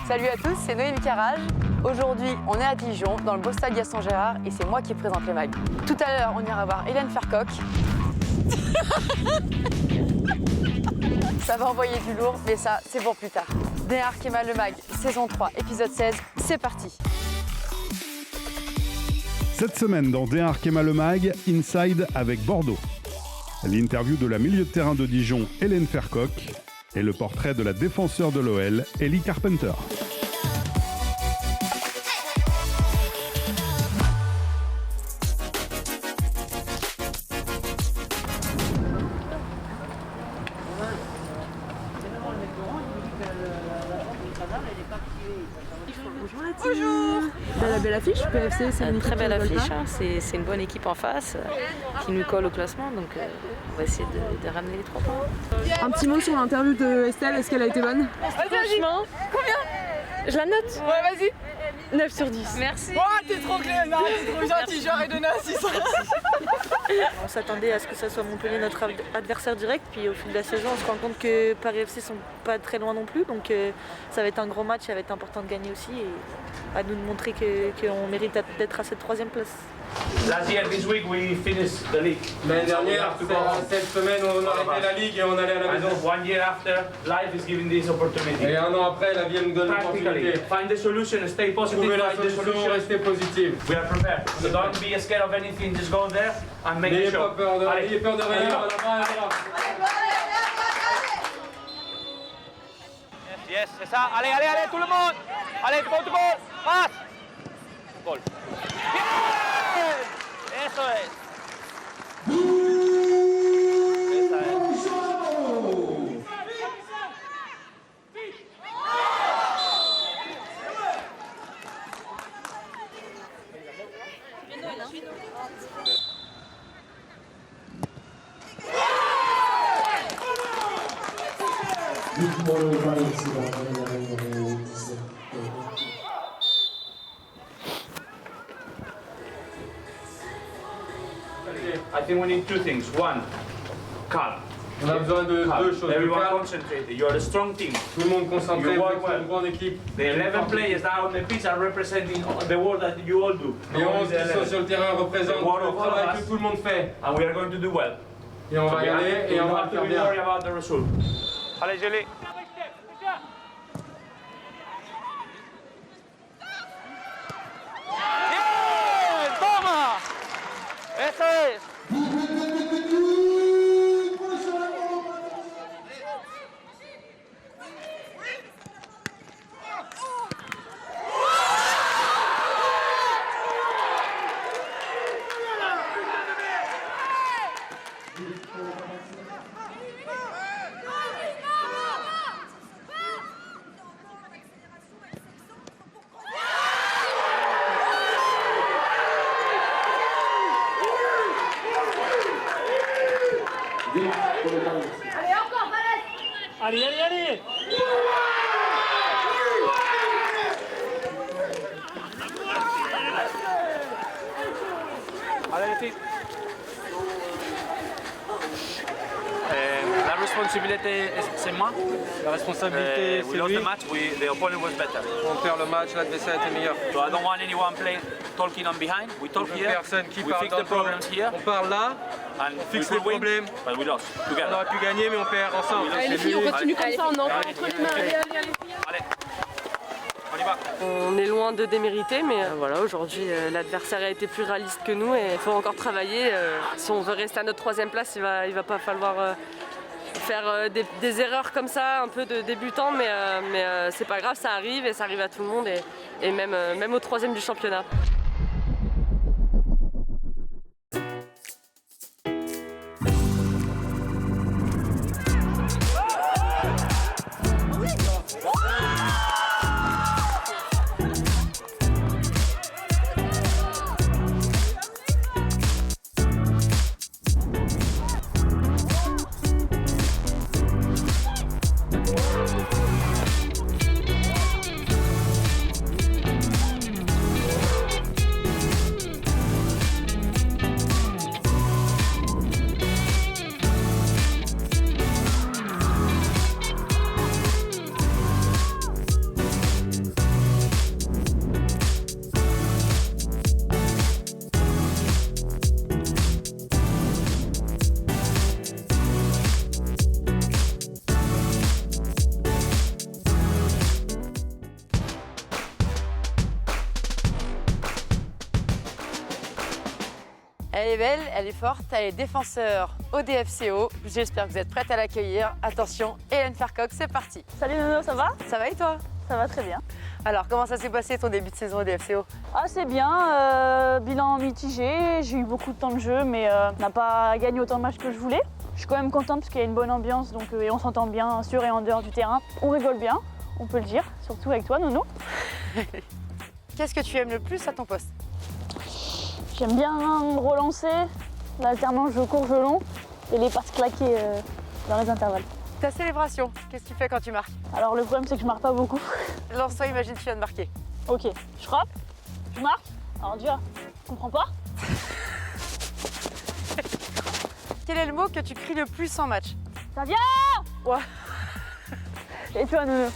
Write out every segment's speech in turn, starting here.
Salut à tous, c'est Noémie Carrage. Aujourd'hui, on est à Dijon, dans le beau stade Gaston Gérard, et c'est moi qui présente les mags. Tout à l'heure, on ira voir Hélène Fercoq. Ça va envoyer du lourd, mais ça, c'est pour plus tard. D1 Arkema le mag, saison 3, épisode 16, c'est parti. Cette semaine, dans D1 Arkema le mag, Inside avec Bordeaux. L'interview de la milieu de terrain de Dijon, Hélène Fercoq, et le portrait de la défenseur de l'OL, Ellie Carpenter. Bonjour. La belle affiche, PFC, c'est une très belle affiche, hein. C'est une bonne équipe en face qui nous colle au classement, donc on va essayer de ramener les 3 points. Un petit mot sur l'interview de Estelle, est-ce qu'elle a été bonne? Franchement, Combien? je la note. Ouais, vas-y. 9 sur 10. Merci. Oh, t'es trop clair, non, t'es trop gentil, j'aurais donné un 6. On s'attendait à ce que ça soit Montpellier notre adversaire direct, puis au fil de la saison, on se rend compte que Paris FC sont pas très loin non plus, donc ça va être un gros match, ça va être important de gagner aussi, et à nous de montrer qu'on mérite d'être à cette 3e place. Last year, this week, we finished the league. L'année dernière, cette semaine, on arrêtait la ligue et on allait à la maison. And 1 year after, life is giving this opportunity. Et 1 an après, la vie nous donne l'opportunité. Find the solution, stay positive, Trouver la find the solution, solution. rester positif. We are prepared. So don't be scared of anything, just go there and make N'ayez it show. pas peur de rien, Allez, n'ayez peur de rien, allez, à la main, à la main. Yes, c'est ça. Allez, allez, allez, tout le monde. Allez, tout le monde. Passe. Gol. Bien. Eso es. Esa es. I think we need 2 things. 1, calm. On a besoin de Calm. 2 choses. Everyone Calme, concentrated. You are a strong team. tout le monde concentré, You vous work êtes well. une grande équipe. The 11 players that are on the pitch are representing the work that you all do. Les Not only 11 the qui sont 11. sur le terrain représentent The work le of all travail of que us. tout le monde fait. And we are going to do well. Et on va y aller et on va le have to faire be bien. worried about the result. Allez, Julie. Bien, toma. Eso es. Allez, allez, allez. Allez, les filles. La responsabilité, c'est moi. La responsabilité, We c'est lost lui. the match. The opponent was better. On perd le match, l'adversaire était meilleur. So I don't want anyone talking on behind. We talk here. Personne qui We parle fix dans the problems here. On parle là, And fixe we les could win, problèmes. but we lost On together. aurait pu gagner, mais on perd ensemble. Allez les filles, on continue comme ça, on est encore entre les mains. Allez, allez, allez. Allez, on y va. On est loin de démériter, mais voilà, aujourd'hui l'adversaire a été plus réaliste que nous et il faut encore travailler. Si on veut rester à notre 3e place, il va pas falloir faire des erreurs comme ça, un peu de débutant, mais c'est pas grave, ça arrive et ça arrive à tout le monde et même au 3e du championnat. Elle est belle, elle est forte, elle est défenseur au DFCO. J'espère que vous êtes prête à l'accueillir. Attention, Hélène Fercoq, c'est parti. Salut Nono, ça va? Ça va et toi? Ça va très bien. Alors, comment ça s'est passé ton début de saison au DFCO? Ah c'est bien, bilan mitigé, j'ai eu beaucoup de temps de jeu mais on n'a pas gagné autant de matchs que je voulais. Je suis quand même contente parce qu'il y a une bonne ambiance donc, et on s'entend bien sur et en dehors du terrain. On rigole bien, on peut le dire, surtout avec toi Nono. Qu'est-ce que tu aimes le plus à ton poste? J'aime bien me relancer, l'alternance je cours, je long et les passes claquées dans les intervalles. Ta célébration, qu'est-ce que tu fais quand tu marques? Alors le problème c'est que je marque pas beaucoup. Lance-toi, imagine tu viens de marquer. Ok, je frappe, je marque, alors déjà, je comprends pas. Quel est le mot que tu cries le plus en match? Ça vient! Ouais. Et toi Nono?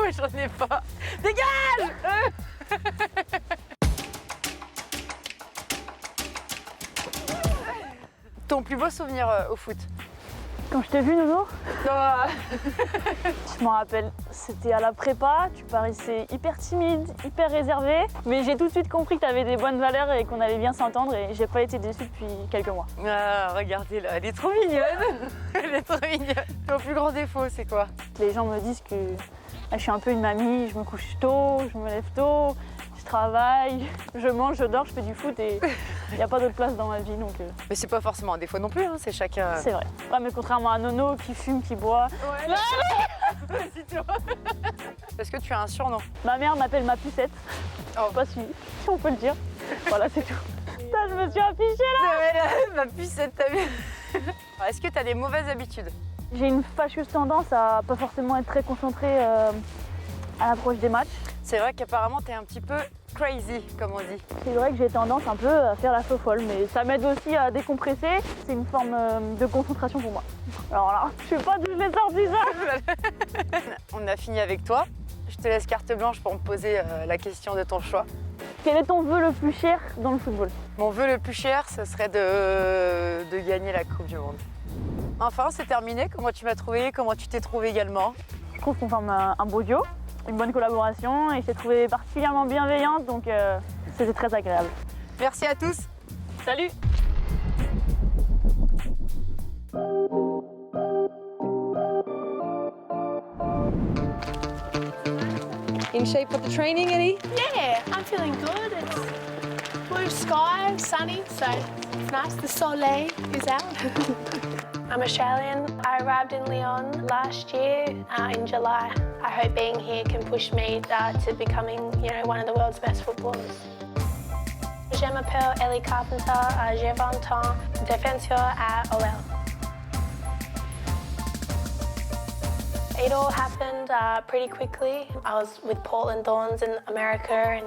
Ouais, j'en ai pas. Dégage! Ton plus beau souvenir au foot? Quand je t'ai vu Nono, Non. je m'en rappelle, c'était à la prépa, tu paraissais hyper timide, hyper réservé, mais j'ai tout de suite compris que tu avais des bonnes valeurs et qu'on allait bien s'entendre et j'ai pas été déçue depuis quelques mois. Ah, regardez là, elle est trop mignonne. Elle est trop mignonne. Ton plus grand défaut, c'est quoi? Les gens me disent que je suis un peu une mamie, je me couche tôt, je me lève tôt, je travaille, je mange, je dors, je fais du foot et il n'y a pas d'autre place dans ma vie donc... Mais c'est pas forcément un défaut non plus, hein, c'est chacun. C'est vrai. Ouais, mais contrairement à Nono qui fume, qui boit, Ouais. Est-ce que tu as un surnom? ma mère m'appelle ma pucette. Oh. Je sais pas si on peut le dire. Voilà, c'est tout. Putain, je me suis affichée là. Ma pucette, t'as vu? Est-ce que tu as des mauvaises habitudes? J'ai une fâcheuse tendance à pas forcément être très concentrée à l'approche des matchs. C'est vrai qu'apparemment t'es un petit peu crazy, comme on dit. C'est vrai que j'ai tendance un peu à faire la faux folle, mais ça m'aide aussi à décompresser. C'est une forme de concentration pour moi. Alors là, je sais pas d'où je l'ai sorti ça. On a fini avec toi. Je te laisse carte blanche pour me poser la question de ton choix. Quel est ton vœu le plus cher dans le football? Mon vœu le plus cher, ce serait de gagner la Coupe du Monde. Enfin, c'est terminé. Comment tu m'as trouvé? Comment tu t'es trouvé également? Je trouve qu'on forme un beau duo, une bonne collaboration et je t'ai trouvée particulièrement bienveillante, donc c'était très agréable. Merci à tous. Salut! In shape for the training, Eddie? Yeah, I'm feeling good. It's blue sky, sunny, so it's nice. The soleil is out. I'm Australian. I arrived in Lyon last year in July. I hope being here can push me to becoming, one of the world's best footballers. Je m'appelle Ellie Carpenter. J'ai 20 ans, défenseur à OL. It all happened pretty quickly. I was with Portland Thorns in America and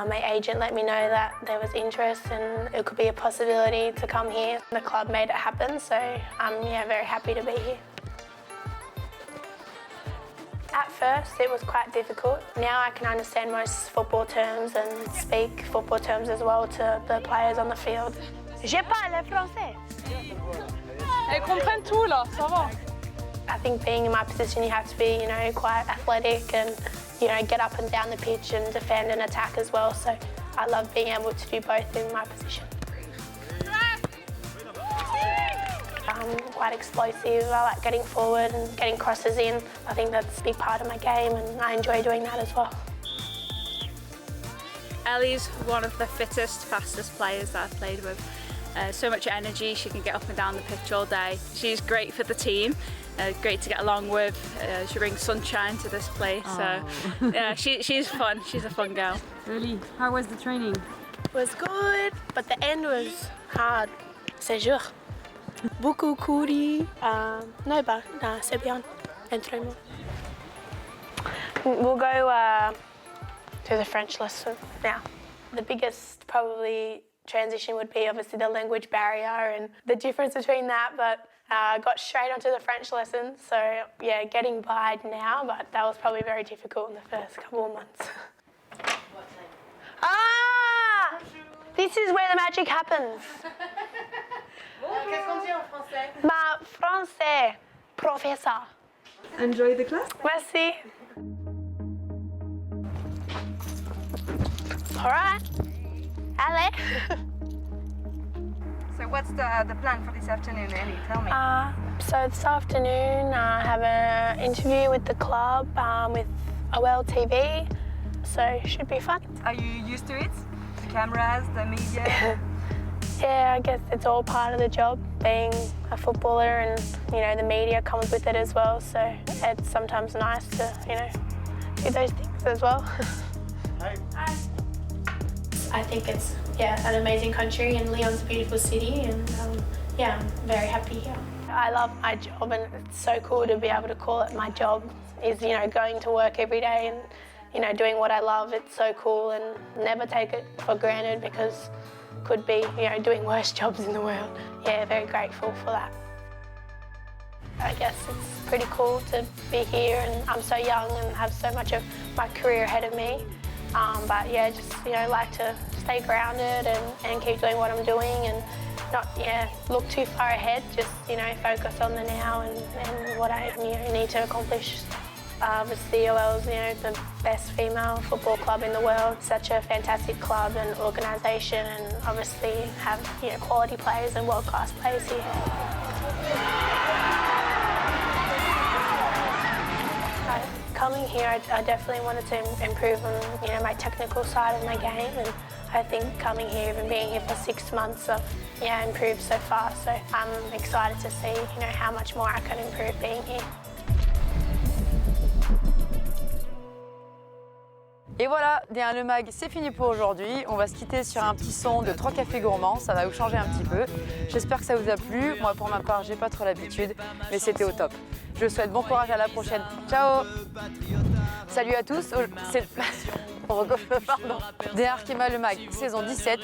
my agent let me know that there was interest and it could be a possibility to come here. The club made it happen, so I'm very happy to be here. At first it was quite difficult. Now I can understand most football terms and speak football terms as well to the players on the field. Je parle français. Elles comprennent tout là, ça va. I think being in my position, you have to be, quite athletic and, get up and down the pitch and defend and attack as well. So I love being able to do both in my position. I'm quite explosive. I like getting forward and getting crosses in. I think that's a big part of my game and I enjoy doing that as well. Ellie's one of the fittest, fastest players that I've played with. So much energy, she can get up and down the pitch all day. She's great for the team, great to get along with. She brings sunshine to this place, so yeah, she's fun. She's a fun girl. Really? How was the training? It was good, but the end was hard. C'est dur. Beaucoup couru. No, c'est bien. Entraînement. We'll go to the French lesson now. The biggest probably transition would be obviously the language barrier and the difference between that, but got straight onto the French lesson, so yeah, getting by now, but that was probably very difficult in the first couple of months. Ah! This is where the magic happens. Qu'est-ce qu'on dit en français? Français, professeur. Enjoy the class? Merci. All right. Allez. what's the plan for this afternoon, Ellie? Tell me. So this afternoon I have an interview with the club with OL TV, so it should be fun. Are you used to it? The cameras, the media? Yeah, I guess it's all part of the job, being a footballer, and you know the media comes with it as well. So it's sometimes nice to do those things as well. I think it's an amazing country, and Lyon's a beautiful city, and I'm very happy here. I love my job, and it's so cool to be able to call it my job. Is going to work every day and doing what I love. It's so cool, and never take it for granted because could be doing worse jobs in the world. Yeah, very grateful for that. I guess it's pretty cool to be here, and I'm so young and have so much of my career ahead of me. But yeah, just like to stay grounded and keep doing what I'm doing, and not look too far ahead. Just focus on the now and what I need to accomplish. Obviously, OL's the best female football club in the world. Such a fantastic club and organisation, and obviously have quality players and world-class players here. Coming here, I definitely wanted to improve on my technical side of my game, and I think coming here, even being here for 6 months, I've improved so far. So I'm excited to see how much more I can improve being here. Et voilà, D1 Le Mag, c'est fini pour aujourd'hui. On va se quitter sur un petit son de 3 cafés gourmands, ça va vous changer un petit peu. J'espère que ça vous a plu. Moi, pour ma part, j'ai pas trop l'habitude, mais c'était au top. Je vous souhaite bon courage, à la prochaine. Ciao! Salut à tous. On recoiffe, pardon. D1 Arkema Le Mag, saison 17.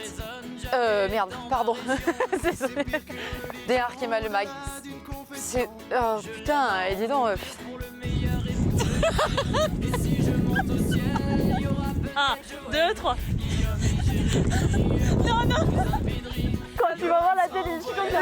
Merde, pardon. D1 Arkema Le Mag. C'est. Oh putain, et dis donc. 1, 2, 3. Non, non. Quand tu vas voir la télé, je suis comme ça.